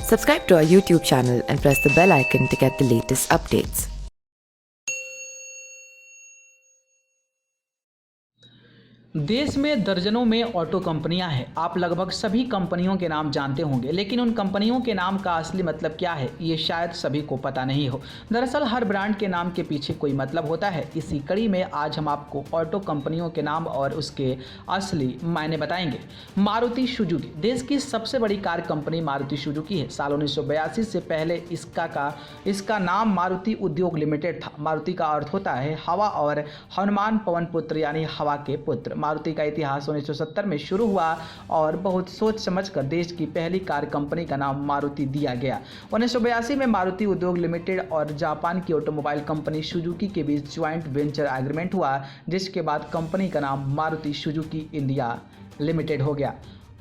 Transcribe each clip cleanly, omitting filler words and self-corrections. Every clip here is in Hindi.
Subscribe to our YouTube channel and press the bell icon to get the latest updates. देश में दर्जनों में ऑटो कंपनियां हैं। आप लगभग सभी कंपनियों के नाम जानते होंगे, लेकिन उन कंपनियों के नाम का असली मतलब क्या है ये शायद सभी को पता नहीं हो। दरअसल हर ब्रांड के नाम के पीछे कोई मतलब होता है। इसी कड़ी में आज हम आपको ऑटो कंपनियों के नाम और उसके असली मायने बताएंगे। मारुति सुजुकी देश की सबसे बड़ी कार कंपनी मारुति सुजुकी है। साल 1982 से पहले इसका नाम मारुति उद्योग लिमिटेड था। मारुति का अर्थ होता है हवा और हनुमान पवन पुत्र यानी हवा के पुत्र। मारुति का इतिहास 1970 में शुरू हुआ और बहुत सोच समझकर देश की पहली कार कंपनी का नाम मारुति दिया गया। 1982 में मारुति उद्योग लिमिटेड और जापान की ऑटोमोबाइल कंपनी सुजुकी के बीच ज्वाइंट वेंचर एग्रीमेंट हुआ, जिसके बाद कंपनी का नाम मारुति सुजुकी इंडिया लिमिटेड हो गया।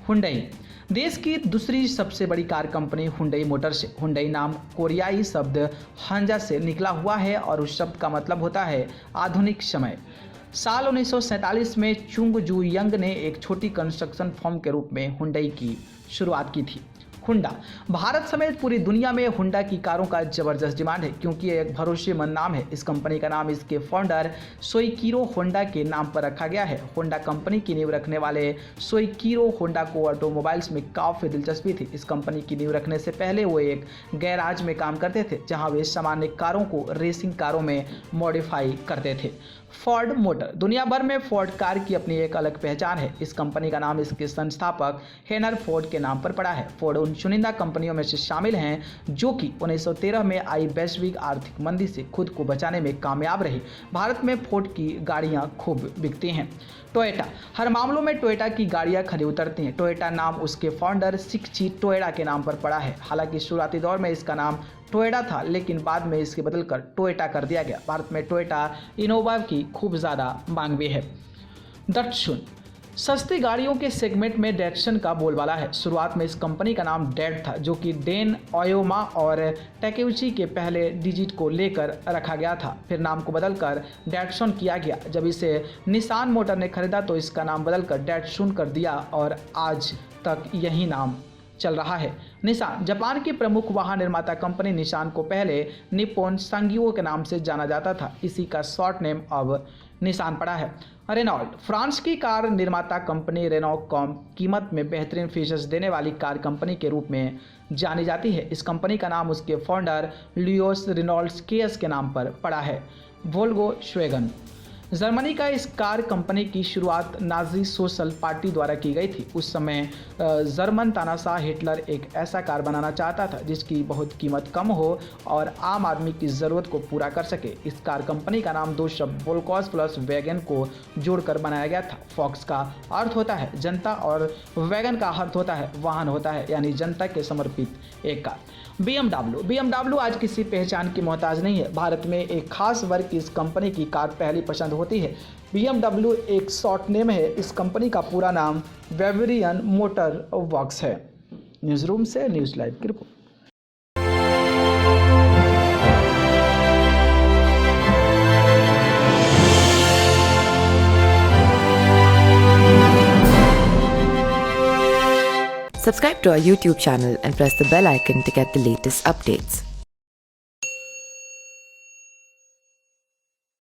हुंडई देश की दूसरी सबसे बड़ी कार कंपनी हुंडई मोटर्स है। हुंडई नाम कोरियाई शब्द हांजा से निकला हुआ है और उस शब्द का मतलब होता है आधुनिक समय। साल 1947 में चुंग जू यंग ने एक छोटी कंस्ट्रक्शन फर्म के रूप में हुंडई की शुरुआत की थी। हुंडा भारत समेत पूरी दुनिया में हुंडा की कारों का जबरदस्त डिमांड है, क्योंकि ये एक भरोसेमंद नाम है। इस कंपनी का नाम इसके फाउंडर सोइकिरो होंडा के नाम पर रखा गया है। होंडा कंपनी की नींव रखने वाले सोइकिरो होंडा को ऑटोमोबाइल्स में काफ़ी दिलचस्पी थी। इस कंपनी की नींव रखने से पहले वो एक गैराज में काम करते थे, जहां वे सामान्य कारों को रेसिंग कारों में मॉडिफाई करते थे। फोर्ड मोटर दुनिया भर में फोर्ड कार की अपनी एक अलग पहचान है। इस कंपनी का नाम इसके संस्थापक हेनरी फोर्ड के नाम पर पड़ा है। फोर्ड उन चुनिंदा कंपनियों में से शामिल हैं जो कि 1913 में आई वैश्विक आर्थिक मंदी से खुद को बचाने में कामयाब रही। भारत में फोर्ड की गाड़ियां खूब बिकती हैं। टोयोटा हर मामलों में टोयोटा की गाड़ियां खरी उतरती हैं। टोयोटा नाम उसके फाउंडर शिखजी टोयोडा के नाम पर पड़ा है। हालांकि शुरुआती दौर में इसका नाम टोयोडा था, लेकिन बाद में इसके बदलकर टोयोटा कर दिया गया। भारत में टोयोटा इनोवा की खूब ज़्यादा मांग भी है। डैटसन सस्ती गाड़ियों के सेगमेंट में डैटसन का बोलबाला है। शुरुआत में इस कंपनी का नाम डैट था, जो कि डेन ओयोमा और टेकेउची के पहले डिजिट को लेकर रखा गया था। फिर नाम को बदलकर डैटसन किया गया। जब इसे निसान मोटर ने खरीदा तो इसका नाम बदलकर डैटसन कर दिया और आज तक यही नाम चल रहा है। निसान जापान की प्रमुख वाहन निर्माता कंपनी निसान को पहले निप्पॉन सांगियो के नाम से जाना जाता था। इसी का शॉर्ट नेम अब निसान पड़ा है। रेनॉल्ट फ्रांस की कार निर्माता कंपनी रेनॉ कम कीमत में बेहतरीन फीचर्स देने वाली कार कंपनी के रूप में जानी जाती है। इस कंपनी का नाम उसके फाउंडर लियोस रेनॉल्ड्स केएस के नाम पर पड़ा है। वोल्क्सवैगन जर्मनी का इस कार कंपनी की शुरुआत नाजी सोशल पार्टी द्वारा की गई थी। उस समय जर्मन तानाशाह हिटलर एक ऐसा कार बनाना चाहता था जिसकी बहुत कीमत कम हो और आम आदमी की ज़रूरत को पूरा कर सके। इस कार कंपनी का नाम दो शब्द वोल्क्स प्लस वैगन को जोड़कर बनाया गया था। फॉक्स का अर्थ होता है जनता और वैगन का अर्थ होता है वाहन होता है, यानी जनता के समर्पित एक कार। BMW आज किसी पहचान की मोहताज नहीं है। भारत में एक खास वर्ग की इस कंपनी की कार पहली पसंद होती है। BMW एक शॉर्ट नेम है। इस कंपनी का पूरा नाम बेवरियन मोटर वर्क्स है। न्यूज़ रूम से न्यूज़ लाइव की report. Subscribe to our YouTube channel and press the bell icon to get the latest updates.